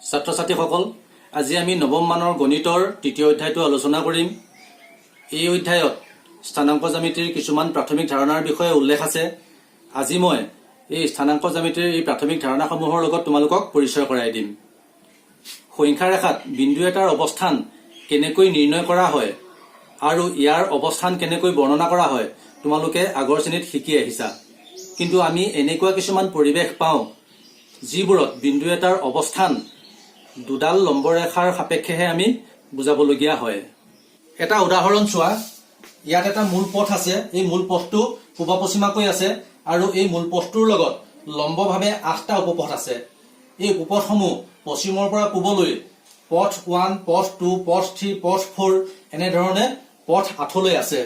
ছাত্ৰ ছাত্ৰীসকল, আজি আমি নৱম মানৰ গণিতৰ তৃতীয় অধ্যায়টো আলোচনা কৰিম। এই অধ্যায়ত স্থানাংক জ্যামিতিৰ কিছুমান প্ৰাথমিক ধাৰণাৰ বিষয়ে উল্লেখ আছে। আজি মই এই স্থানাংক জ্যামিতিৰ এই প্ৰাথমিক ধাৰণাসমূহৰ লগত তোমালোকক পৰিচয় কৰাই দিম। সংখ্যা ৰেখাত বিন্দু এটাৰ অৱস্থান কেনেকৈ নিৰ্ণয় কৰা হয় আৰু ইয়াৰ অৱস্থান কেনেকৈ বৰ্ণনা কৰা হয় তোমালোকে আগৰ শ্ৰেণীত শিকি আহিছা। কিন্তু আমি এনেকুৱা কিছুমান পৰিৱেশ পাওঁ যিবোৰত বিন্দু এটাৰ অৱস্থান দুডাল লম্ব ৰেখাৰ সাপেক্ষেহে আমি বুজাবলগীয়া হয়। এটা উদাহৰণ চোৱা, ইয়াত এটা মূল পথ আছে। এই মূল পথটো পূব পশ্চিমাকৈ আছে আৰু এই মূল পথটোৰ লগত লম্বভাৱে 8টা উপপথ আছে। এই উপপথসমূহ পশ্চিমৰ পৰা পূবলৈ পথ 1, পথ 2, পথ 3, পথ 4 এনেধৰণে পথ 8লৈ আছে।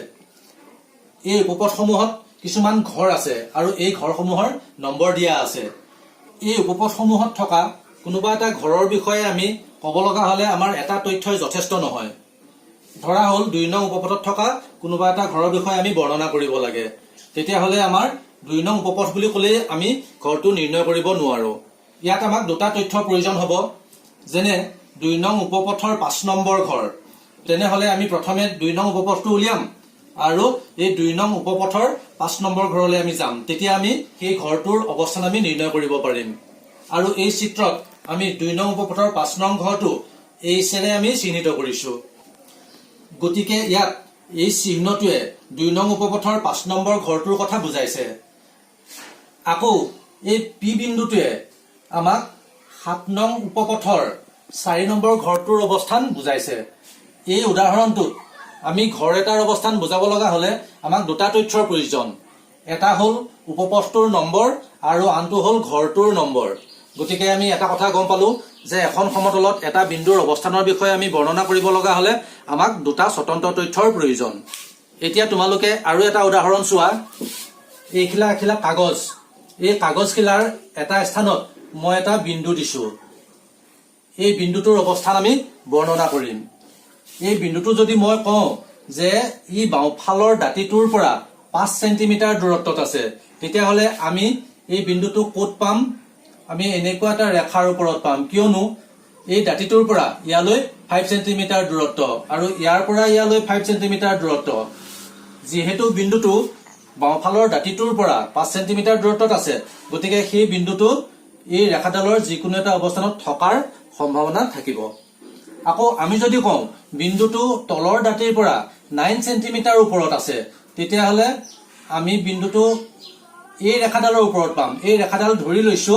এই উপপথসমূহত কিছুমান ঘৰ আছে আৰু এই ঘৰসমূহৰ নম্বৰ দিয়া আছে। এই উপপথসমূহত থকা কোনোবা এটা ঘৰৰ বিষয়ে আমি ক'ব লগা হ'লে আমাৰ এটা তথ্যই যথেষ্ট নহয়। ধৰা হ'ল 2 নং উপপথত থকা কোনোবা এটা ঘৰৰ বিষয়ে আমি বৰ্ণনা কৰিব লাগে, তেতিয়াহ'লে আমাৰ 2 নং উপপথ বুলি ক'লেই আমি ঘৰটো নিৰ্ণয় কৰিব নোৱাৰো। ইয়াত আমাক দুটা তথ্যৰ প্ৰয়োজন হ'ব, যেনে 2 নং উপপথৰ 5 নম্বৰ ঘৰ। তেনেহ'লে আমি প্ৰথমে 2 নং উপপথটো উলিয়াম আৰু এই 2 নং উপপথৰ 5 নম্বৰ ঘৰলৈ আমি যাম। তেতিয়া আমি সেই ঘৰটোৰ অৱস্থান আমি নিৰ্ণয় কৰিব পাৰিম। আৰু এই চিত্ৰত আমি 2 নং উপপথৰ 5 নং ঘৰটো এইচেৰে আমি চিহ্নিত কৰিছো। গতিকে ইয়াত এই চিহ্নটোৱে 2 নং উপপথৰ 5 নম্বৰ ঘৰটোৰ কথা বুজাইছে। আকৌ এই পি বিন্দুটোৱে আমাক 7 নং উপপথৰ 4 নম্বৰ ঘৰটোৰ অৱস্থান বুজাইছে। এই উদাহৰণটোত আমি ঘৰ এটাৰ অৱস্থান বুজাব লগা হ'লে আমাক দুটা তথ্যৰ প্ৰয়োজন। এটা হ'ল উপপথটোৰ নম্বৰ আৰু আনটো হ'ল ঘৰটোৰ নম্বৰ। গতিকে আমি এটা কথা গম পালো যে এখন সমতলত এটা বিন্দুৰ অৱস্থানৰ বিষয়ে আমি বৰ্ণনা কৰিব লগা হ'লে আমাক দুটা স্বতন্ত্ৰ তথ্যৰ প্ৰয়োজন। এতিয়া তোমালোকে আৰু এটা উদাহৰণ চোৱা। এইখিলা এখিলা কাগজ। এই কাগজখিলাৰ এটা স্থানত মই এটা বিন্দু দিছো। এই বিন্দুটোৰ অৱস্থান আমি বৰ্ণনা কৰিম। এই বিন্দুটো যদি মই কওঁ যে ই বাওঁফালৰ দাঁতিটোৰ পৰা 5 চেণ্টিমিটাৰ দূৰত্বত আছে, তেতিয়াহ'লে আমি এই বিন্দুটো ক'ত পাম? আমি এনেকুৱা এটা ৰেখাৰ ওপৰত পাম, কিয়নো এই দাঁতিটোৰ পৰা ইয়ালৈ 5 চেণ্টিমিটাৰ দূৰত্ব আৰু ইয়াৰ পৰা ইয়ালৈ 5 চেণ্টিমিটাৰ দূৰত্ব। যিহেতু বিন্দুটো বাওঁফালৰ দাঁতিটোৰ পৰা 5 চেণ্টিমিটাৰ দূৰত্বত আছে, গতিকে সেই বিন্দুটো এই ৰেখাডালৰ যিকোনো এটা অৱস্থানত থকাৰ সম্ভাৱনা থাকিব। আকৌ আমি যদি কওঁ বিন্দুটো তলৰ দাঁতিৰ পৰা 9 চেণ্টিমিটাৰ ওপৰত আছে, তেতিয়াহ'লে আমি বিন্দুটো এই ৰেখাডালৰ ওপৰত পাম। এই ৰেখাডাল ধৰি লৈছো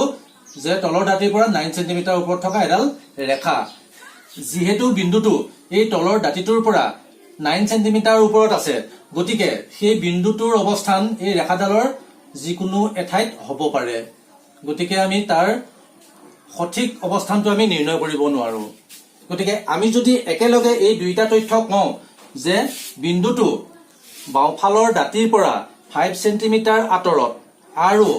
যে তলৰ দাঁতিৰ পৰা 9 চেণ্টিমিটাৰ ওপৰত থকা এডাল ৰেখা। যিহেতু বিন্দুটো এই তলৰ দাঁতিটোৰ পৰা 9 চেণ্টিমিটাৰ ওপৰত আছে, গতিকে সেই বিন্দুটোৰ অৱস্থান এই ৰেখাডালৰ যিকোনো এঠাইত হ'ব পাৰে। গতিকে আমি তাৰ সঠিক অৱস্থানটো আমি নিৰ্ণয় কৰিব নোৱাৰো। গতিকে আমি যদি একেলগে এই দুইটা তথ্য কওঁ যে বিন্দুটো বাওঁফালৰ দাঁতিৰ পৰা 5 চেণ্টিমিটাৰ আঁতৰত আৰু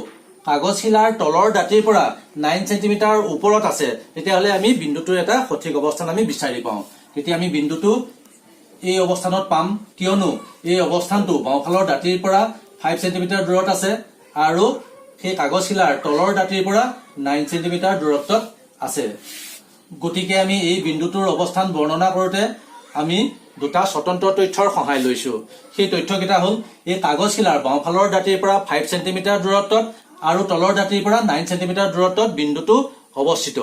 কাগজখিলাৰ তলৰ দাঁতিৰ পৰা 9 চেণ্টিমিটাৰ ওপৰত আছে, তেতিয়াহ'লে আমি বিন্দুটোৰ এটা সঠিক অৱস্থান আমি বিচাৰি পাওঁ। তেতিয়া আমি বিন্দুটো এই অৱস্থানত পাম, কিয়নো এই অৱস্থানটো বাওঁফালৰ দাঁতিৰ পৰা 5 চেণ্টিমিটাৰ দূৰত আছে আৰু সেই কাগজখিলাৰ তলৰ দাঁতিৰ পৰা 9 চেণ্টিমিটাৰ দূৰত্বত আছে। গতিকে আমি এই বিন্দুটোৰ অৱস্থান বৰ্ণনা কৰোঁতে আমি দুটা স্বতন্ত্ৰ তথ্যৰ সহায় লৈছো। সেই তথ্যকেইটা হ'ল এই কাগজখিলাৰ বাওঁফালৰ দাঁতিৰ পৰা 5 চেণ্টিমিটাৰ দূৰত্বত আৰু তলৰ দাঁতিৰ পৰা 9 চেণ্টিমিটাৰ দূৰত্বত বিন্দুটো অৱস্থিত।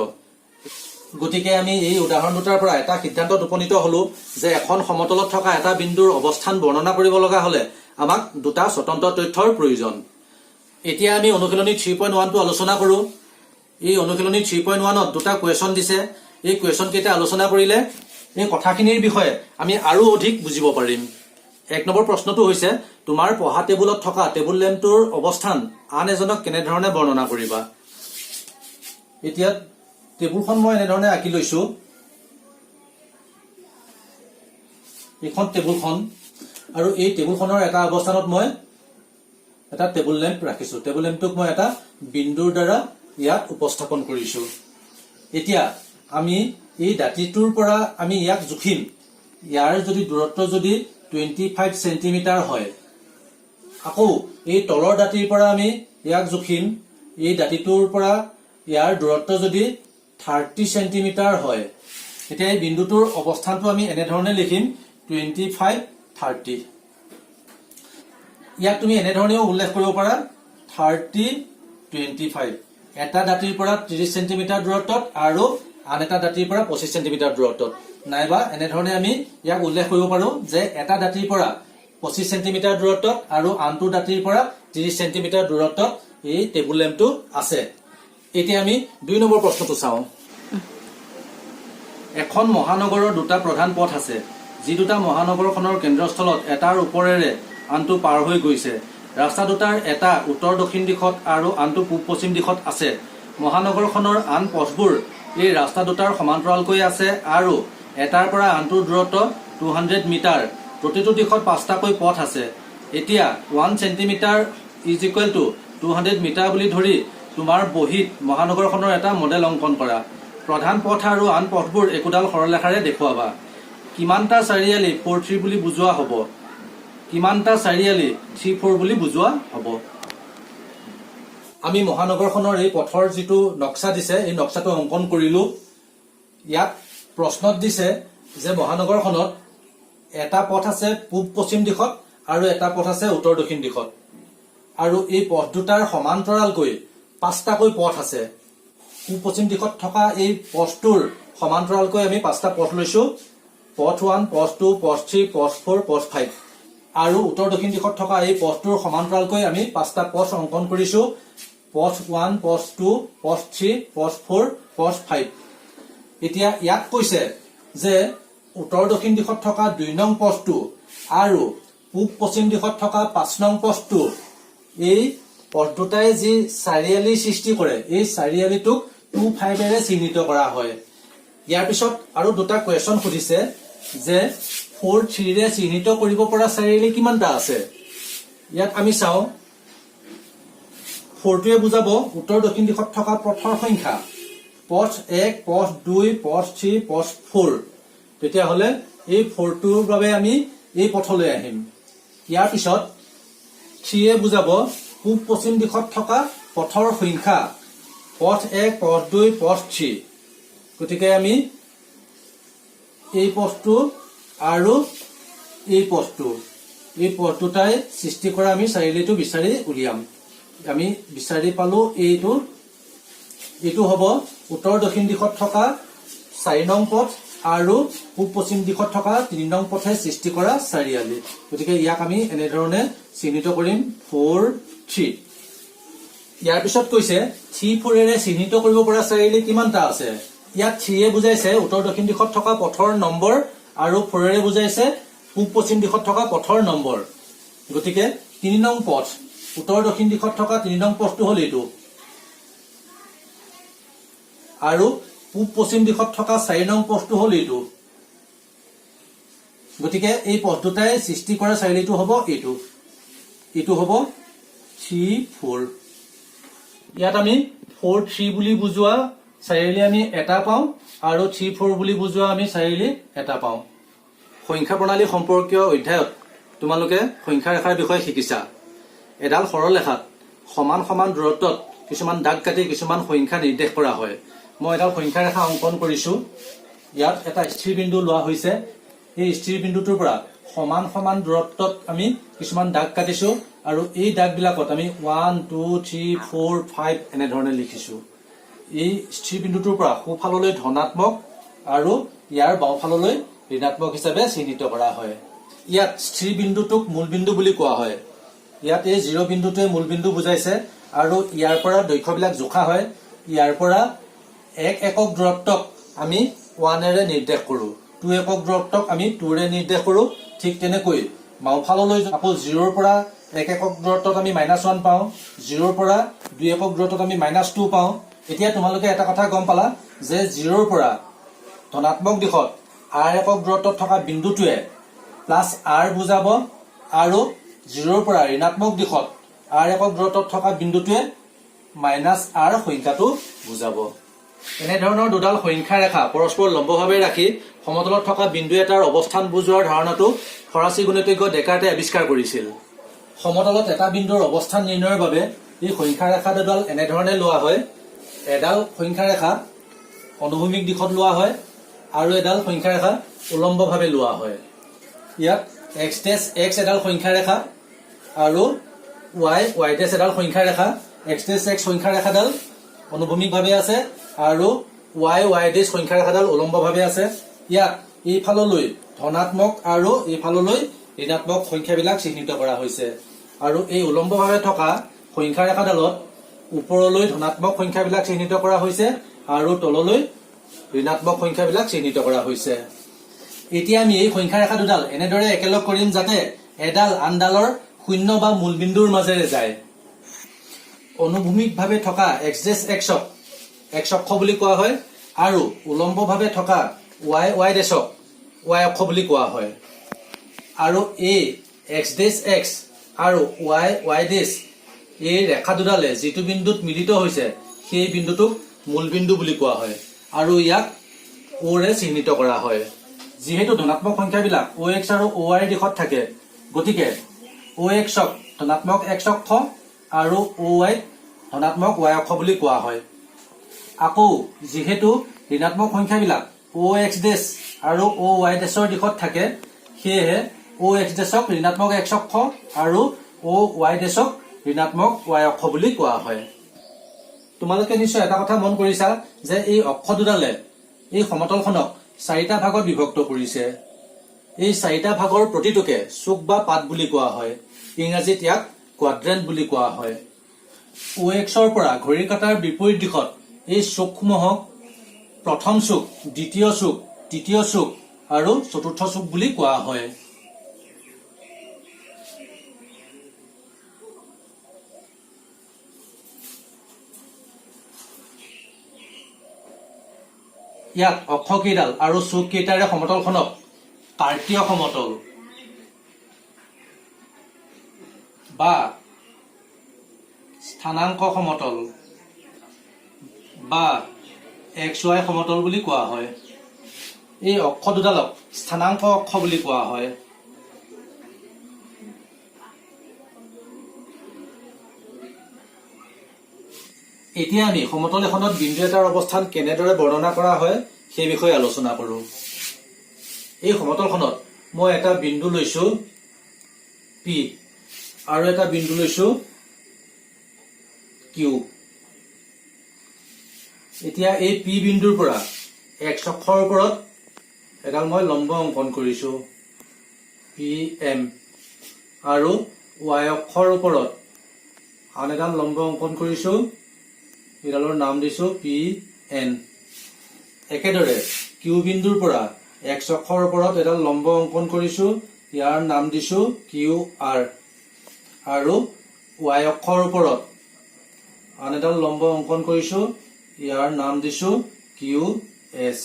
গতিকে আমি এই উদাহৰণ দুটাৰ পৰা এটা সিদ্ধান্তত উপনীত হলো যে এখন সমতলত থকা এটা বিন্দুৰ অৱস্থান বৰ্ণনা কৰিব লগা হ'লে আমাক দুটা স্বতন্ত্ৰ তথ্যৰ প্ৰয়োজন। এতিয়া আমি অনুশীলনী 3.1টো আলোচনা কৰো। এই অনুশীলনী 3.1ত দুটা কুৱেশ্যন দিছে। এই কুৱেশ্যন কেইটা আলোচনা কৰিলে এই কথাখিনিৰ বিষয়ে আমি আৰু অধিক বুজিব পাৰিম। 1 নম্বৰ প্ৰশ্নটো হৈছে, তোমাৰ পঢ়া টেবুলত থকা টেবুল লেম্পটোৰ অৱস্থান আন এজনক কেনেধৰণে বৰ্ণনা কৰিবা? এতিয়া টেবুলখন মই এনেধৰণে আঁকি লৈছো। এইখন টেবুলখন আৰু এই টেবুলখনৰ এটা অৱস্থানত মই এটা টেবুল লেম্প ৰাখিছো। টেবুল লেম্পটোক মই এটা বিন্দুৰ দ্বাৰা ইয়াত উপস্থাপন কৰিছো। এতিয়া আমি এই দাঁতিটোৰ পৰা আমি ইয়াক জুখিম। ইয়াৰ যদি দূৰত্ব যদি 25 চেণ্টিমিটাৰ হয়, আকৌ এই তলৰ দাঁতিৰ পৰা আমি ইয়াক জুখিম। এই দাঁতিটোৰ পৰা ইয়াৰ দূৰত্ব যদি 30 সেন্টিমিটাৰ হয়। এতিয়া এই বিন্দুটোৰ অৱস্থানটো আমি এনেধৰণে লিখিম 25 30। ইয়াক তুমি এনেধৰণেও উল্লেখ কৰিব পাৰা 30 25। এটা দাঁতিৰ পৰা 30 সেন্টিমিটাৰ দূৰত্বত আৰু আন এটা দাঁতিৰ পৰা 25 সেন্টিমিটাৰ দূৰত্বত, নাইবা এনেধৰণে আমি ইয়াক উল্লেখ কৰিব পাৰো যে এটা দাঁতিৰ পৰা 25 সেন্টিমিটাৰ দূৰত্বত আৰু আনটো দাঁতিৰ পৰা 30 সেন্টিমিটাৰ দূৰত্বত এই টেবুল লেম্পটো আছে। এতিয়া আমি 2 নম্বৰ প্ৰশ্নটো চাওঁ। এখন মহানগৰৰ দুটা প্ৰধান পথ আছে, যি দুটা মহানগৰখনৰ কেন্দ্ৰস্থলত এটাৰ ওপৰেৰে আনটো পাৰ হৈ গৈছে। ৰাস্তা দুটাৰ এটা উত্তৰ দক্ষিণ দিশত আৰু আনটো পূব পশ্চিম দিশত আছে। মহানগৰখনৰ আন পথবোৰ এই ৰাস্তা দুটাৰ সমান্তৰালকৈ আছে আৰু এটাৰ পৰা আনটোৰ দূৰত্ব 200 মিটাৰ। প্ৰতিটো দিশত 5টাকৈ পথ আছে। এতিয়া 1 centimetre is equal to 200 metre বুলি ধৰি তোমাৰ বহীত মহানগৰখনৰ এটা মডেল অংকন কৰা। প্ৰধান পথ আৰু আন পথবোৰ একোডাল সৰলৰেখাৰে দেখুৱাবা। কিমানটা চাৰিআলি 43 বুলি বুজোৱা হ'ব? কিমানটা চাৰিআলি 34 বুলি বুজোৱা হ'ব? আমি মহানগৰখনৰ এই পথৰ যিটো নক্সা দিছে এই নক্সাটো অংকন কৰিলো। ইয়াত প্ৰশ্নত দিছে যে মহানগৰখনত এটা পথ আছে পূব পশ্চিম দিশত আৰু এটা পথ আছে উত্তৰ দক্ষিণ দিশত, আৰু এই পথ দুটাৰ সমান্তৰালকৈ 5টাকৈ পথ আছে। পূব পশ্চিম দিশত থকা এই পথটোৰ সমান্তৰালকৈ আমি 5টা পথ লৈছো, পথ 1, পথ 2, পথ 3, পথ 4, পথ 5। আৰু উত্তৰ দক্ষিণ দিশত থকা এই পথটোৰ সমান্তৰালকৈ আমি 5টা পথ অংকন কৰিছো, পথ 1, পথ 2, পথ 3, পথ 4, পথ 5। এতিয়া ইয়াত কৈছে যে উত্তৰ দক্ষিণ দিশত থকা 2 নং পথটো আৰু পূব পশ্চিম দিশত থকা 5 নং পথটো, এই পথ দুটাই যি চাৰিআলি সৃষ্টি কৰে এই চাৰিআলিটোক 25ৰে চিহ্নিত কৰা হয়। ইয়াৰ পিছত আৰু দুটা কুৱেশ্যন সুধিছে যে 43ৰে চিহ্নিত কৰিব পৰা চাৰিআলি কিমানটা আছে। ইয়াত আমি চাওঁ 4টোৱে বুজাব উত্তৰ দক্ষিণ দিশত থকা পথৰ সংখ্যা, পথ 1, পথ 2, পথ 3, পথ 4। তেতিয়াহ'লে এই 4টোৰ বাবে আমি এই পথলৈ আহিম। ইয়াৰ পিছত 3য়ে বুজাব পূব পশ্চিম দিশত থকা পথৰ সংখ্যা, পথ 1, পথ 2, পথ 3। গতিকে আমি এই পথটো আৰু এই পথটো, এই পথ দুটাই সৃষ্টি কৰা আমি চাৰিআলিটো বিচাৰি উলিয়াম। আমি বিচাৰি পালো এইটো হ'ব উত্তৰ দক্ষিণ দিশত থকা 4 নং পথ আৰু পূব পশ্চিম দিশত থকা 3 নং পথে সৃষ্টি কৰা চাৰিআলি। গতিকে ইয়াক আমি এনেধৰণে চিহ্নিত কৰিম 4 3। ইয়াৰ পিছত কৈছে 34ৰে চিহ্নিত কৰিব পৰা চাৰিআলি কিমানটা আছে। ইয়াত 3য়ে বুজাইছে উত্তৰ দক্ষিণ দিশত থকা পথৰ নম্বৰ আৰু 4ৰে বুজাইছে পূব পশ্চিম দিশত থকা পথৰ নম্বৰ। গতিকে 3 নং পথ, উত্তৰ দক্ষিণ দিশত থকা 3 নং পথটো হ'ল এইটো, আৰু পূব পশ্চিম দিশত থকা 4 নং পথটো হ'ল এইটো। গতিকে এই পথ দুটাই সৃষ্টি কৰা চাৰিআলিটো হ'ব এইটো হ'ব 3 4। ইয়াত আমি 4 3 বুলি বুজোৱা চাৰিআলি আমি এটা পাওঁ আৰু 3 4 বুলি বুজোৱা আমি চাৰিআলি এটা পাওঁ। সংখ্যা প্ৰণালী সম্পৰ্কীয় অধ্যায়ত তোমালোকে সংখ্যা ৰেখাৰ বিষয়ে শিকিছা। এডাল সৰলৰেখাত সমান সমান দূৰত্বত কিছুমান দাগ কাটি কিছুমান সংখ্যা নিৰ্দেশ কৰা হয়। মই এডাল সংখ্যা ৰেখা অংকন কৰিছো। ইয়াত এটা স্থিৰ বিন্দু লোৱা হৈছে। এই স্থিৰ বিন্দুটোৰ পৰা সমান সমান দূৰত্বত আমি কিছুমান দাগ কাটিছো আৰু এই দাগবিলাকত আমি 1 2 3 4 5 এনেধৰণে লিখিছো। এই স্থিৰ বিন্দুটোৰ পৰা সোঁফাললৈ ধনাত্মক আৰু ইয়াৰ বাওঁফাললৈ ঋণাত্মক হিচাপে চিহ্নিত কৰা হয়। ইয়াত স্থিৰ বিন্দুটোক মূল বিন্দু বুলি কোৱা হয়। ইয়াত এই 0 বিন্দুটোৱে মূল বিন্দু বুজাইছে আৰু ইয়াৰ পৰা দৈৰ্ঘ্যবিলাক জোখা হয়। ইয়াৰ পৰা 1 একক দূৰত্বক আমি 1ৰে নিৰ্দেশ কৰো, 2 একক দূৰত্বক আমি 2ৰে নিৰ্দেশ কৰো। ঠিক তেনেকৈ বাওঁফাললৈ আকৌ 0ৰ পৰা 1 একক দূৰত্বত আমি -1 পাওঁ, 0ৰ পৰা 2 একক দূৰত্বত আমি -2 পাওঁ। এতিয়া তোমালোকে এটা কথা গম পালা যে 0ৰ পৰা ধনাত্মক দিশত r একক দূৰত্বত থকা বিন্দুটোৱে +r বুজাব আৰু 0ৰ পৰা ঋণাত্মক দিশত r একক দূৰত্বত থকা বিন্দুটোৱে -r সংখ্যাটো বুজাব। এনেধৰণৰ দুডাল সংখ্যা ৰেখা পৰস্পৰ লম্বভাৱে ৰাখি সমতলত থকা বিন্দু এটাৰ অৱস্থান বুজোৱাৰ ধাৰণাটো ফৰাচী গণিতজ্ঞ ডেকাৰ্টে আৱিষ্কাৰ কৰিছিল। সমতলত এটা বিন্দুৰ অৱস্থান নিৰ্ণয়ৰ বাবে এই সংখ্যা ৰেখা দুডাল এনেধৰণে লোৱা হয়। এডাল সংখ্যা ৰেখা অনুভূমিক দিশত লোৱা হয় আৰু এডাল সংখ্যা ৰেখা উলম্বভাৱে লোৱা হয়। ইয়াত x' x এডাল সংখ্যা ৰেখা আৰু y ডেছ এডাল সংখ্যা ৰেখা। x' x সংখ্যা ৰেখাডাল অনুভূমিকভাৱে আছে আৰু y ডেছ সংখ্যা ৰেখাডাল উলম্বভাৱে আছে। ইয়াত এইফাললৈ ধনাত্মক আৰু এইফাললৈ ঋণাত্মক সংখ্যাবিলাক চিহ্নিত কৰা হৈছে আৰু এই উলম্বভাৱে থকা সংখ্যা ৰেখাডালত ওপৰলৈ ধনাত্মক সংখ্যাবিলাক চিহ্নিত কৰা হৈছে আৰু তললৈ ঋণাত্মক সংখ্যাবিলাক চিহ্নিত কৰা হৈছে। এতিয়া আমি এই সংখ্যা ৰেখা দুডাল এনেদৰে একেলগ কৰিম যাতে এডাল আনডালৰ শূন্য বা মূলবিন্দুৰ মাজেৰে যায়। অনুভূমিকভাৱে থকা x' xক x অক্ষ বুলি কোৱা হয় আৰু উলম্বভাৱে থকা y ডেছক y অক্ষ বুলি কোৱা হয়। আৰু এই x' x আৰু y ডেছ এই ৰেখা দুডালে যিটো বিন্দুত মিলিত হৈছে সেই বিন্দুটোক মূলবিন্দু বুলি কোৱা হয় আৰু ইয়াক o ৰে চিহ্নিত কৰা হয়। যিহেতু ধনাত্মক সংখ্যাবিলাক ox আৰু oy দিশত থাকে গতিকে oxক ধনাত্মক x অক্ষ আৰু oy ধনাত্মক y অক্ষ বুলি কোৱা হয়। আকৌ যিহেতু ঋণাত্মক সংখ্যাবিলাক ox ডেছ আৰু oy ডেছৰ দিশত থাকে সেয়েহে ox ডেছক ঋণাত্মক x অক্ষ আৰু oy ডেছক ঋণাত্মক y অক্ষ বুলি কোৱা হয়। তোমালোকে নিশ্চয় এটা কথা মন কৰিছা যে এই অক্ষ দুডালে এই সমতলখনক চাৰিটা ভাগত বিভক্ত কৰিছে। এই চাৰিটা ভাগৰ প্ৰতিটোকে চুক বা পাত বুলি কোৱা হয়। ইংৰাজীত ইয়াক কোৱাড্ৰেন্ট বুলি কোৱা হয়। oxৰ পৰা ঘড়ীৰ কাঁটাৰ বিপৰীত দিশত এই চুকসমূহক প্ৰথম চুক, দ্বিতীয় চুক, তৃতীয় চুক আৰু চতুৰ্থ চুক বুলি কোৱা হয়। ইয়াত অক্ষ কেইডাল আৰু চুক কেইটাৰে সমতলখনক কাৰ্তীয় সমতল বা স্থানাংক সমতল বা XY সমতল বুলি কোৱা হয়। এই অক্ষ দুডালক স্থানাংক অক্ষ বুলি কোৱা হয়। এতিয়া আমি সমতল এখনত বিন্দু এটাৰ অৱস্থান কেনেদৰে বৰ্ণনা কৰা হয় সেই বিষয়ে আলোচনা কৰো। এই সমতলখনত মই এটা বিন্দু লৈছো P আৰু এটা বিন্দু লৈছো Q। এতিয়া এই P বিন্দুৰ পৰা x অক্ষৰ ওপৰত এডাল মই লম্ব অংকন কৰিছো PM আৰু y অক্ষৰ ওপৰত আন এডাল লম্ব অংকন কৰিছো, এডালৰ নাম দিছো PN। একেদৰে Q বিন্দুৰ পৰা x অক্ষৰ ওপৰত এডাল লম্ব অংকন কৰিছো, ইয়াৰ নাম দিছো QR আৰু y অক্ষৰ ওপৰত আন এডাল লম্ব অংকন কৰিছো, ইয়াৰ নাম দিছো QS।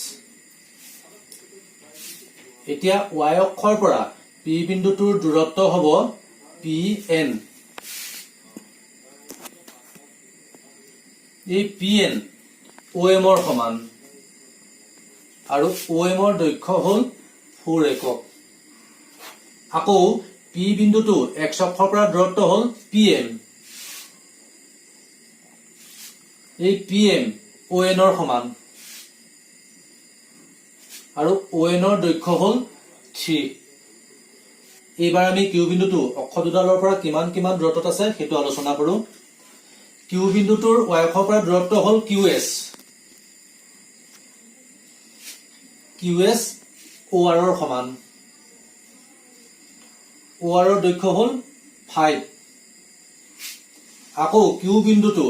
এতিয়া y অক্ষৰ পৰা P বিন্দুটোৰ দূৰত্ব হ'ব PN। এই PN OM ৰ সমান আৰু OM ৰ দৈৰ্ঘ্য হ'ল 4 একক। আকৌ P বিন্দুটো x অক্ষৰ পৰা দূৰত্ব হ'ল PM। এই PM ON ৰ সমান আৰু ON ৰ দৈৰ্ঘ্য হ'ল 3। এইবাৰ আমি Q বিন্দুটো অক্ষ দুডালৰ পৰা কিমান কিমান দূৰত্বত আছে সেইটো আলোচনা কৰো। Q বিন্দুটোৰ y অক্ষৰ পৰা দূৰত্ব হ'ল QS। QS OR ৰ সমান। OR ৰ দৈৰ্ঘ্য হ'ল 5। আকৌ Q বিন্দুটো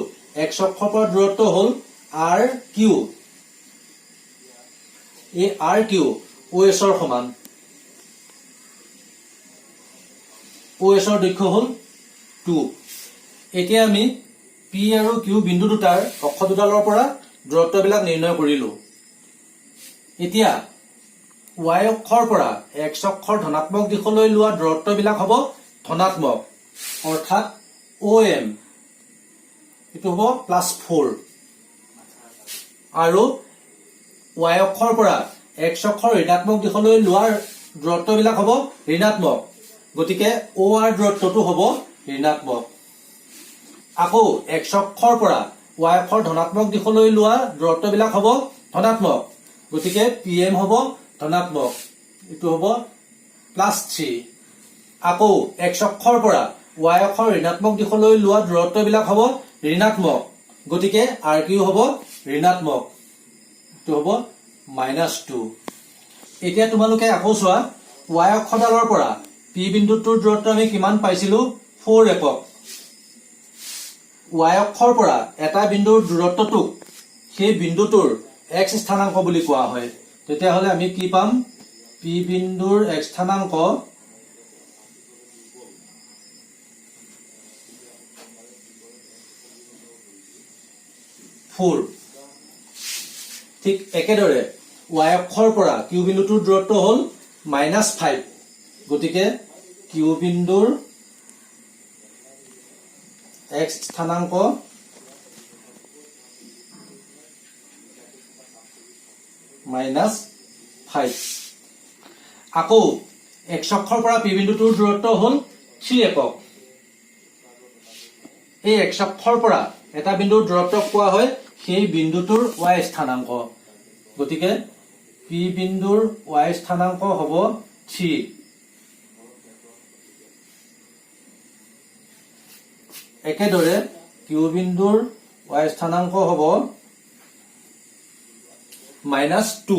x অক্ষৰ পৰা দূৰত্ব হ'ল RQ। এই RQ OS ৰ সমান। OS ৰ দৈৰ্ঘ্য হ'ল 2। এতিয়া আমি P আৰু Q বিন্দু দুটাৰ অক্ষ দুডালৰ পৰা দূৰত্ববিলাক নিৰ্ণয় কৰিলো। এতিয়া y অক্ষৰ পৰা x অক্ষৰ ধনাত্মক দিশলৈ লোৱা দূৰত্ববিলাক হ'ব ধনাত্মক, অৰ্থাৎ OM এটো হ'ব +4 আৰু y অক্ষৰ পৰা x অক্ষৰ ঋণাত্মক দিশলৈ লোৱাৰ দূৰত্ববিলাক হ'ব ঋণাত্মক, গতিকে OR দূৰত্বটো হ'ব ঋণাত্মক। আকৌ x অক্ষৰ পৰা y অক্ষৰ ধনাত্মক দিশলৈ লোৱা দূৰত্ববিলাক হ'ব ধনাত্মক গতিকে pm হ'ব ধনাত্মক এটো হ'ব +3 আকৌ x অক্ষৰ পৰা y অক্ষৰ ঋণাত্মক দিশলৈ লোৱা দূৰত্ববিলাক হ'ব ঋণাত্মক গতিকে rq হ'ব ঋণাত্মক এটো হ'ব -2 এতিয়া তোমালোকে আকৌ চোৱা y অক্ষডালৰ পৰা p বিন্দুটোৰ দূৰত্ব আমি কিমান পাইছিলো 4 একক y অক্ষৰ পৰা এটা বিন্দুৰ দূৰত্বটো সেই বিন্দুটোৰ x স্থানাংক বুলি কোৱা হয় তেতিয়া হলে আমি কি পাম p বিন্দুৰ x স্থানাংক 4 ঠিক একেদৰে y অক্ষৰ পৰা q বিন্দুটোৰ দূৰত্ব হ'ল -5 গতিকে q বিন্দুৰ x স্থানাংক -5 আকৌ x অক্ষৰ পৰা p বিন্দুটোৰ দূৰত্ব হ'ল 3 একক এই x অক্ষৰ পৰা এটা বিন্দুৰ দূৰত্ব কোৱা হয় সেই বিন্দুটোৰ y স্থানাংক গতিকে p বিন্দুৰ y স্থানাংক হ'ব 3 একেদৰে q বিন্দুৰ y স্থানাংক হ'ব -2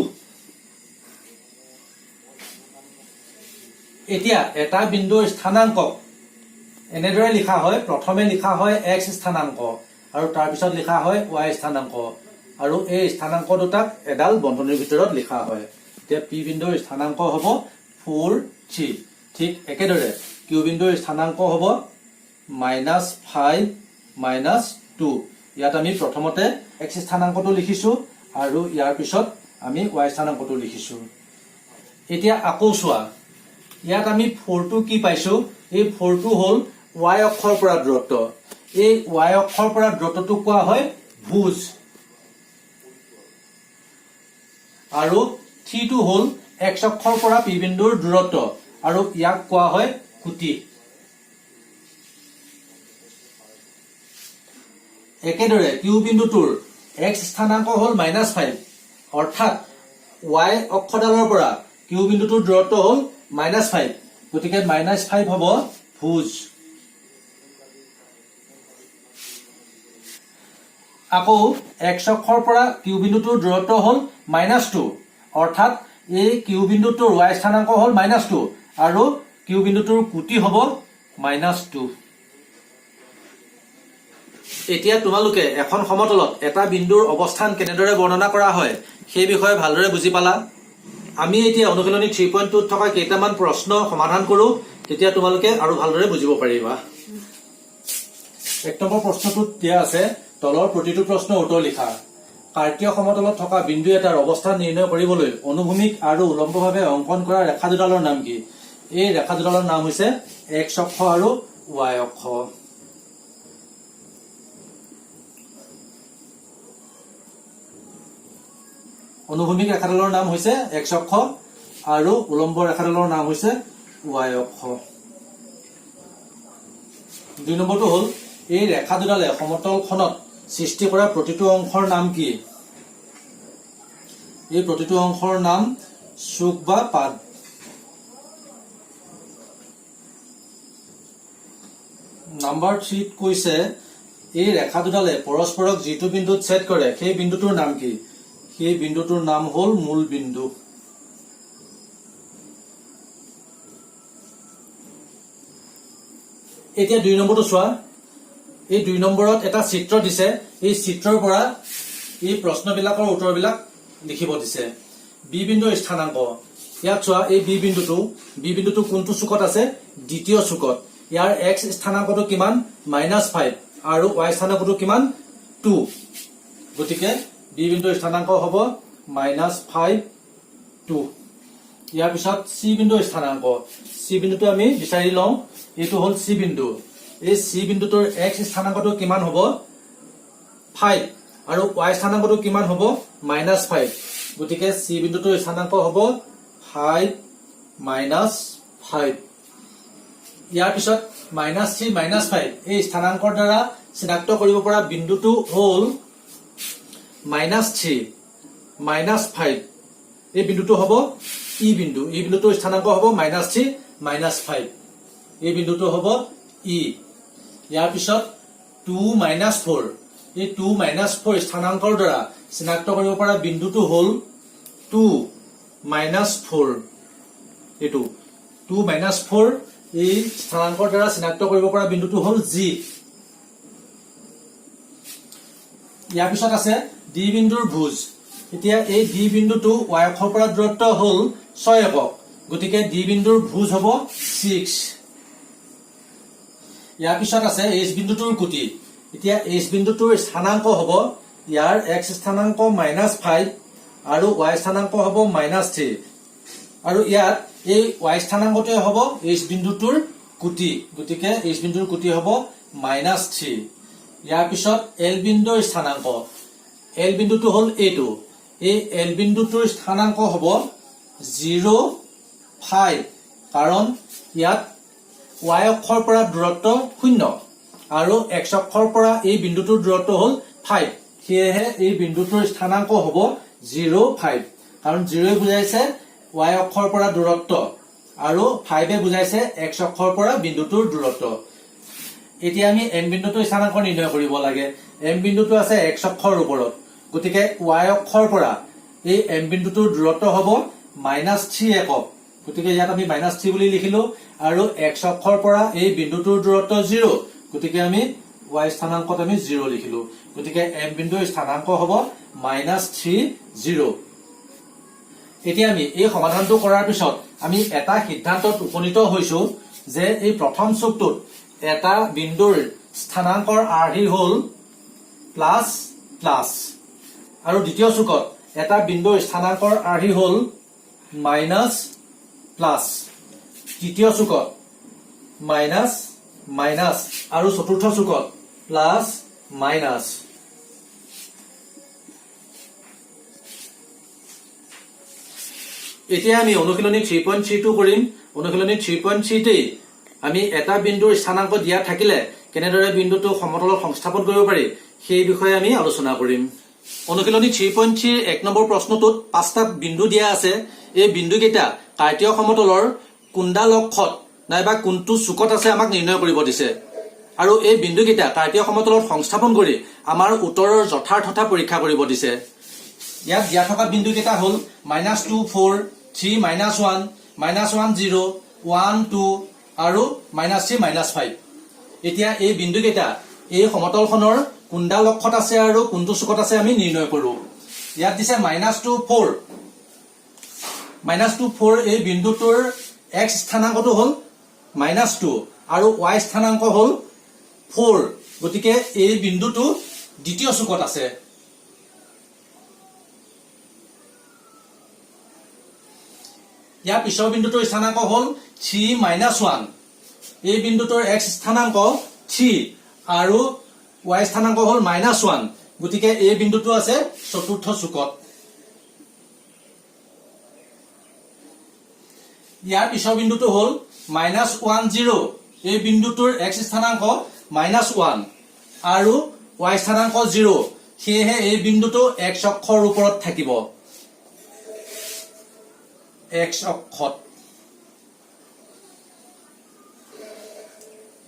এতিয়া এটা বিন্দুৰ স্থানাংকক এনেদৰে লিখা হয় প্ৰথমে লিখা হয় x স্থানাংক আৰু তাৰ পিছত লিখা হয় y স্থানাংক আৰু এই স্থানাংক দুটাক এডাল বন্ধনীৰ ভিতৰত লিখা হয় এতিয়া p বিন্দুৰ স্থানাংক হ'ব 4 3 ঠিক একেদৰে q বিন্দুৰ স্থানাংক হ'ব -5 -2 ইয়াত আমি প্ৰথমতে x স্থানাংকটো লিখিছো আৰু ইয়াৰ পিছত আমি y স্থানাংকটো লিখিছো এতিয়া আকৌ চোৱা ইয়াত আমি 4 টো কি পাইছো এই 4 টো হ'ল y অক্ষৰ পৰা দূৰত্ব এই y অক্ষৰ পৰা দূৰত্বটো কোৱা হয় ভুজ আৰু 3 টো হ'ল x অক্ষৰ পৰা p বিন্দুৰ দূৰত্ব আৰু ইয়াক কোৱা হয় কুটি একেদৰে q বিন্দুটোৰ x স্থানাংক হ'ল -5 অৰ্থাৎ y অক্ষডালৰ পৰা q বিন্দুটোৰ দূৰত্ব হ'ল -5 গতিকে -5 হ'ব ভুজ আকৌ x অক্ষৰ পৰা q বিন্দুটোৰ দূৰত্ব হ'ল -2 অৰ্থাৎ এই q বিন্দুটোৰ y স্থানাংক হ'ল -2 আৰু q বিন্দুটোৰ কুটি হ'ব -2 এতিয়া তোমালোকে এখন সমতলত এটা বিন্দুৰ অৱস্থান কেনেদৰে বৰ্ণনা কৰা হয় সেই বিষয়ে ভালদৰে বুজি পালা আমি এতিয়া অনুশীলনী 3.2 থকা কেইটামান প্ৰশ্ন সমাধান কৰো তেতিয়া তোমালোকে আৰু ভালদৰে বুজিব পাৰিবা এক নম্বৰ প্ৰশ্নটোত দিয়া আছে তলৰ প্ৰতিটো প্ৰশ্নৰ উত্তৰ লিখা কাৰ্তীয় সমতলত থকা বিন্দু এটাৰ অৱস্থান নিৰ্ণয় কৰিবলৈ অনুভূমিক আৰু উলম্বভাৱে অংকন কৰা ৰেখা দুডালৰ নাম কি এই ৰেখা দুডালৰ নাম হৈছে x অক্ষ আৰু y অক্ষ অনুভূমিক ৰেখাডালৰ নাম হৈছে x অক্ষ আৰু উলম্ব ৰেখাডালৰ নাম হৈছে y অক্ষ দুই নম্বৰটো হ'ল এই ৰেখা দুডালে সমতলখনত সৃষ্টি কৰা প্ৰতিটো অংশৰ নাম কি এই প্ৰতিটো অংশৰ নাম চুক বা পাদ নম্বৰ 3 কৈছে এই ৰেখা দুডালে পৰস্পৰক যিটো বিন্দুত ছেদ কৰে সেই বিন্দুটোৰ নাম কি সেই বিন্দুটোৰ নাম হ'ল মূল বিন্দু এতিয়া দুই নম্বৰটো চোৱা এই দুই নম্বৰত এটা চিত্ৰ দিছে এই চিত্ৰৰ পৰা এই প্ৰশ্নবিলাকৰ উত্তৰবিলাক লিখিব দিছে বি বিন্দুৰ স্থানাংক ইয়াত চোৱা এই বি বিন্দুটো কোনটো চুকত আছে দ্বিতীয় চুকত ইয়াৰ x স্থানাংকটো কিমান -5 আৰু y স্থানাংকটো কিমান 2 গতিকে বি বিন্দুৰ স্থানাংক হ'ব -5 2 ইয়াৰ পিছত c বিন্দুৰ স্থানাংক c বিন্দুটো আমি বিচাৰি লওঁ এইটো হ'ল c বিন্দু এই c বিন্দুটোৰ x স্থানাংকটো কিমান হ'ব 5 আৰু y স্থানাংকটো কিমান হ'ব -5 গতিকে c বিন্দুটোৰ স্থানাংক হ'ব 5 -5 ইয়াৰ পিছত -3 -5 এই স্থানাংকৰ দ্বাৰা চিনাক্ত কৰিব পৰা বিন্দুটো হ'ল -3 -5 এই বিন্দুটো হ'ব ই বিন্দু। এই বিন্দুটোৰ স্থানাংক হ'ব -3 -5 এই বিন্দুটো হ'ব ই। ইয়াৰ পিছত 2 - 4 এই 2 - 4 স্থানাংকৰ দ্বাৰা চিনাক্ত কৰিব পৰা বিন্দুটো হ'ল 2 - 4 এইটো 2 - 4 এই স্থানাংকৰ দ্বাৰা চিনাক্ত কৰিব পৰা বিন্দুটো হ'ল জি। ইয়াৰ পিছত আছে ডি বিন্দুৰ ভুজ। এতিয়া এই ডি বিন্দুটো y অক্ষৰ পৰা দূৰত্ব হ'ল 6 একক, গতিকে ডি বিন্দুৰ ভুজ হ'ব 6। ইয়াৰ পিছত আছে এইচ বিন্দুটোৰ কুটি। এতিয়া এইচ বিন্দুটোৰ স্থানাংক হ'ব ইয়াৰ x স্থানাংক -5 আৰু y স্থানাংক হ'ব -3 আৰু ইয়াত এই y স্থানাংকটোৱে হ'ব এইচ বিন্দুটোৰ কুটি, গতিকে এইচ বিন্দুৰ কুটি হ'ব -3। ইয়াৰ পিছত এল বিন্দুৰ স্থানাংক, এল বিন্দুটো হ'ল এইটো, এই এল বিন্দুটোৰ স্থানাংক হ'ব 0, 5 কাৰণ ইয়াত y অক্ষৰ পৰা দূৰত্ব 0 আৰু x অক্ষৰ পৰা এই বিন্দুটোৰ দূৰত্ব হ'ল 5, সেয়েহে এই বিন্দুটোৰ স্থানাংক হ'ব 0, 5 কাৰণ 0 বুজাইছে y অক্ষৰ পৰা দূৰত্ব আৰু 5 বুজাইছে x অক্ষৰ পৰা বিন্দুটোৰ দূৰত্ব। এতিয়া আমি m বিন্দুটোৰ স্থানাংক নিৰ্ণয় কৰিব লাগে। m বিন্দুটো আছে x অক্ষৰ ওপৰত, গতিকে y অক্ষৰ পৰা এই m বিন্দুটোৰ দূৰত্ব হ'ব -3 একক, গতিকে ইয়াত আমি -3 বুলি লিখিলো আৰু x অক্ষৰ পৰা এই বিন্দুটোৰ দূৰত্ব 0, গতিকে আমি y স্থানাংকত আমি 0 লিখিলো, গতিকে m বিন্দুৰ স্থানাংক হ'ব -3, 0। এতিয়া আমি এই সমাধানটো কৰাৰ পিছত আমি এটা সিদ্ধান্তত উপনীত হৈছো যে এই প্ৰথম চুকটোত এটা বিন্দুৰ স্থানাংকৰ আৰ্হি হ'ল প্লাছ প্লাছ আৰু দ্বিতীয় চুকত এটা বিন্দুৰ স্থানাংকৰ আৰ্হি হ'ল মাইনাছ প্লাছ, তৃতীয় চুকত মাইনাছ মাইনাছ আৰু চতুৰ্থ চুকত প্লাছ মাইনাছ। এতিয়া আমি অনুশীলনী 3.32 কৰিম। অনুশীলনী 3.3 আমি এটা বিন্দুৰ স্থানাংক দিয়া থাকিলে কেনেদৰে বিন্দুটো সমতলত সংস্থাপন কৰিব পাৰি সেই বিষয়ে আমি আলোচনা কৰিম। অনুশীলনী 3.3 1 নম্বৰ প্ৰশ্নটোত 5টা বিন্দু দিয়া আছে। এই বিন্দুকেইটা কাৰ্তীয় সমতলৰ কোনডা লক্ষত নাইবা কোনটো চুকত আছে আমাক নিৰ্ণয় কৰিব দিছে আৰু এই বিন্দুকেইটা কাৰ্তীয় সমতলত সংস্থাপন কৰি আমাৰ উত্তৰৰ যথাৰ্থতা পৰীক্ষা কৰিব দিছে। ইয়াত দিয়া থকা বিন্দুকেইটা হ'ল -2, 4, 3, -1, -1, 0, 1, 2 আৰু -3, -5। এতিয়া এই বিন্দুকেইটা এই সমতলখনৰ কোনডা লক্ষত আছে আৰু কোনটো চুকত আছে আমি নিৰ্ণয় কৰো। ইয়াত দিছে -2, 4, -2, 4 এই বিন্দুটোৰ x স্থানাংকটো হ'ল -2 আৰু y স্থানাংক হ'ল 4, গতিকে এই বিন্দুটো দ্বিতীয় চুকত আছে। ইয়াৰ পিছৰ বিন্দুটোৰ স্থানাংক হ'ল 3, -1 এই বিন্দুটোৰ x স্থানাংক 3 আৰু y স্থানাংক হ'ল -1, গতিকে এই বিন্দুটো আছে চতুৰ্থ চুকত। ইয়াৰ পিছৰ বিন্দুটো হ'ল -1, 0 এই বিন্দুটোৰ x স্থানাংক -1 আৰু y স্থানাংক 0, সেয়েহে এই বিন্দুটো x অক্ষৰ ওপৰত থাকিব, x অক্ষত।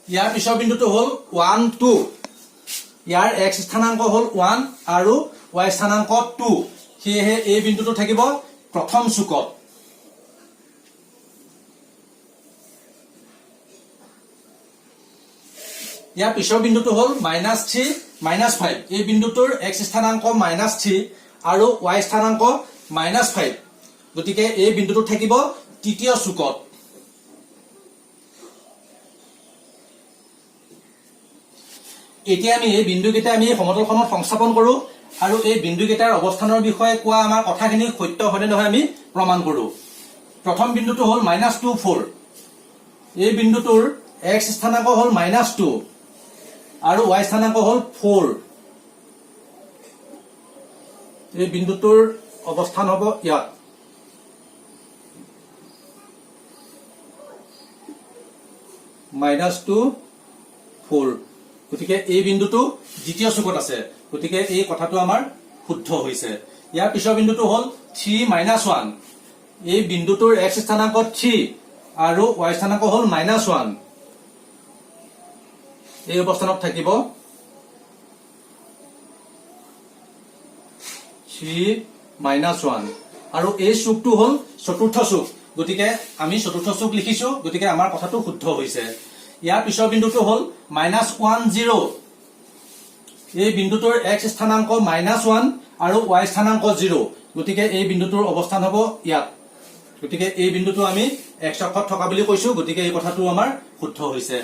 ইয়াৰ পিছৰ বিন্দুটো হ'ল 1, 2 ইয়াৰ x স্থানাংক হ'ল 1 আৰু y স্থানাংক 2, সেয়েহে এই বিন্দুটো থাকিব প্ৰথম চুকত। ইয়াৰ পিছৰ বিন্দুটো হ'ল -3, -5 এই বিন্দুটোৰ x স্থানাংক -3 আৰু y স্থানাংক -5, গতিকে এই বিন্দুটো থাকিব তৃতীয় চুকত। এতিয়া আমি এই বিন্দুকেইটা আমি সমতলখনত সংস্থাপন কৰো আৰু এই বিন্দুকেইটাৰ অৱস্থানৰ বিষয়ে কোৱা আমাৰ কথাখিনি সত্য হয়নে নহয় আমি প্ৰমাণ কৰো। প্ৰথম বিন্দুটো হ'ল -2, 4 এই বিন্দুটোৰ x স্থানাংক হ'ল -2 আৰু y স্থানাংক হ'ল 4, এই বিন্দুটোৰ অৱস্থান হ'ব ইয়াত। -2, 4 গতিকে এই বিন্দুটো দ্বিতীয় চুকত আছে, গতিকে এই কথাটো আমাৰ শুদ্ধ হৈছে। ইয়াৰ পিছৰ বিন্দুটো হ'ল 3 - 1 এই বিন্দুটোৰ x স্থানাংক 3 আৰু y স্থানাংক হ'ল -1 এই অৱস্থানত থাকিব 3 - 1 আৰু এই চুকটো হ'ল চতুৰ্থ চুক গতিকে আমি চতুৰ্থ চুক লিখিছো গতিকে আমাৰ কথাটো শুদ্ধ হৈছে ইয়াৰ পিছৰ বিন্দুটো হ'ল -1 0 এই বিন্দুটোৰ x স্থানাংক -1 আৰু y স্থানাংক 0 গতিকে এই বিন্দুটোৰ অৱস্থান হ'ব ইয়াত গতিকে এই বিন্দুটো আমি x অক্ষত থকা বুলি কৈছো গতিকে এই কথাটো আমাৰ শুদ্ধ হৈছে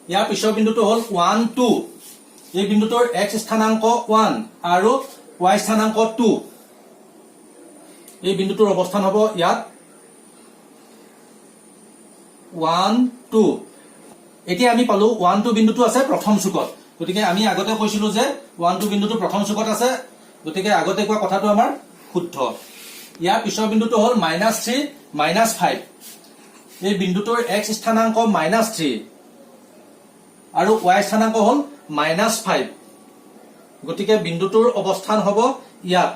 ইয়াৰ পিছৰ বিন্দুটো হ'ল 1 2 এই বিন্দুটোৰ x স্থানাংক 1 আৰু y স্থানাংক 2 এই বিন্দুটোৰ অৱস্থান হ'ব ইয়াত 1 2 এতিয়া আমি পালো 1 2 বিন্দুটো আছে প্ৰথম চুকত গতিকে আমি আগতে কৈছিলো যে 1 2 বিন্দুটো প্ৰথম চুকত আছে গতিকে আগতে কোৱা কথাটো আমাৰ শুদ্ধ ইয়াৰ পিছৰ বিন্দুটো হ'ল -3 -5 এই বিন্দুটোৰ x স্থানাংক -3 আৰু y স্থানাংক হ'ল -5 গতিকে বিন্দুটোৰ অৱস্থান হ'ব ইয়াত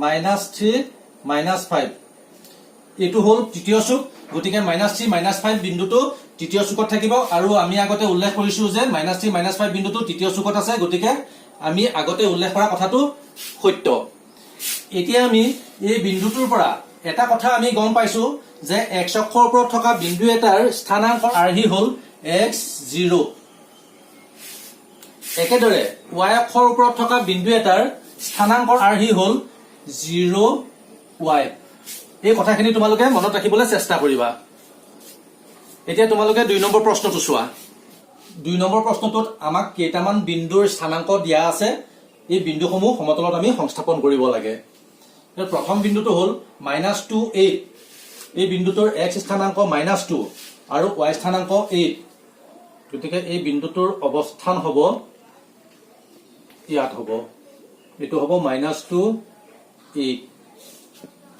-3 -5 এইটো হ'ল তৃতীয় চুক গতিকে -3 -5 বিন্দুটো তৃতীয় চুকত থাকিব আৰু আমি আগতে উল্লেখ কৰিছো যে -3 -5 বিন্দুটো তৃতীয় চুকত আছে গতিকে আমি আগতে উল্লেখ কৰা কথাটো সত্য এতিয়া আমি এই বিন্দুটোৰ পৰা এটা কথা আমি গম পাইছো যে x অক্ষৰ ওপৰত থকা বিন্দু এটাৰ স্থানাংক আৰ্হি হ'ল x0 একেদৰে y অক্ষৰ ওপৰত থকা বিন্দু এটাৰ স্থানাংক আৰ্হি হ'ল 0y এই কথাখিনি তোমালোকে মনত ৰাখিবলৈ চেষ্টা কৰিবা এতিয়া তোমালোকে 2 নম্বৰ প্ৰশ্নটো চোৱা 2 নম্বৰ প্ৰশ্নটোত আমাক কেইটামান বিন্দুৰ স্থানাংক দিয়া আছে এই বিন্দুসমূহ সমতলত আমি সংস্থাপন কৰিব লাগে প্ৰথম বিন্দুটো হ'ল -2 8 এই বিন্দুটোৰ x স্থানাংক -2 আৰু y স্থানাংক 8 গতিকে এই বিন্দুটোৰ অৱস্থান হ'ব ইয়াত হ'ব এটো হ'ব -2 8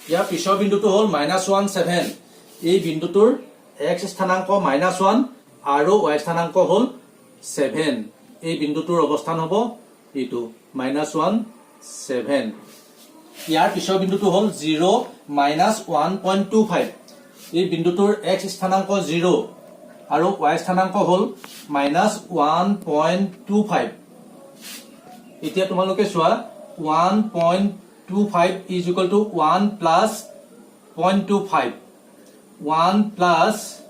ইয়াৰ পিছৰ বিন্দুটো হ'ল -1 7 এই বিন্দুটোৰ x স্থানাংক -1 আৰু y স্থানাংক হ'ল 7 এই বিন্দুটোৰ অৱস্থান হ'ব এইটো -1 7 ইয়াৰ পিছৰ বিন্দুটো হ'ল 0 -1.25 এই বিন্দুটোৰ x স্থানাংক 0 আৰু y স্থানাংক হ'ল -1.25 এতিয়া তোমালোকে চোৱা 1.25 is equal to 1 plus 0.25 1 plus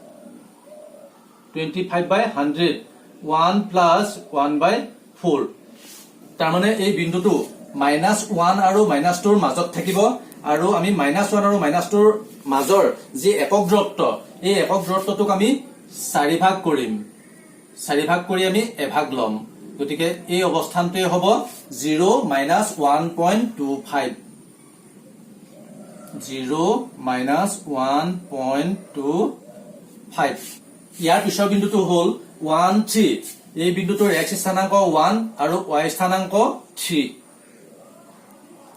25 by 100 1 plus 1 by 4 তাৰমানে এই বিন্দুটো -1 আৰু -2ৰ মাজত থাকিব আৰু আমি -1 আৰু -2ৰ মাজৰ যি একক দূৰত্ব এই একক দূৰত্বটোক আমি 4 ভাগ কৰিম 4 ভাগ কৰি আমি এভাগ লম গতিকে এই অৱস্থানটোৱে হ'ব 0 - 1.25 0 - 1.25 ইয়াৰ পিছৰ বিন্দুটো হ'ল 1 3 এই বিন্দুটোৰ x স্থানাংক 1 আৰু y স্থানাংক 3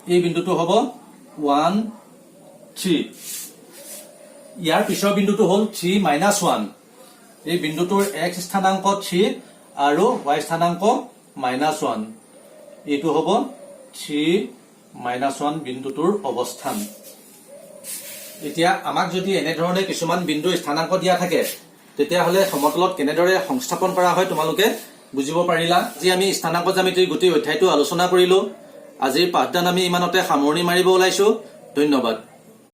এই বিন্দুটো হ'ব 1 3 ইয়াৰ পিছৰ বিন্দুটো হ'ল 3 - 1 এই বিন্দুটোৰ x স্থানাংক 3 আৰু y স্থানাংক -1 এইটো হ'ব 3 - 1 বিন্দুটোৰ অৱস্থান এতিয়া আমাক যদি এনে ধৰণে কিছুমান বিন্দুৰ স্থানাংক দিয়া থাকে তেতিয়াহ'লে সমতলত কেনেদৰে সংস্থাপন কৰা হয় তোমালোকে বুজিব পাৰিলা আজি আমি স্থানাংক জ্যামিতিৰ গোটেই অধ্যায়টো আলোচনা কৰিলো আজিৰ পাঠদান আমি ইমানতে সামৰণি মাৰিব ওলাইছো ধন্যবাদ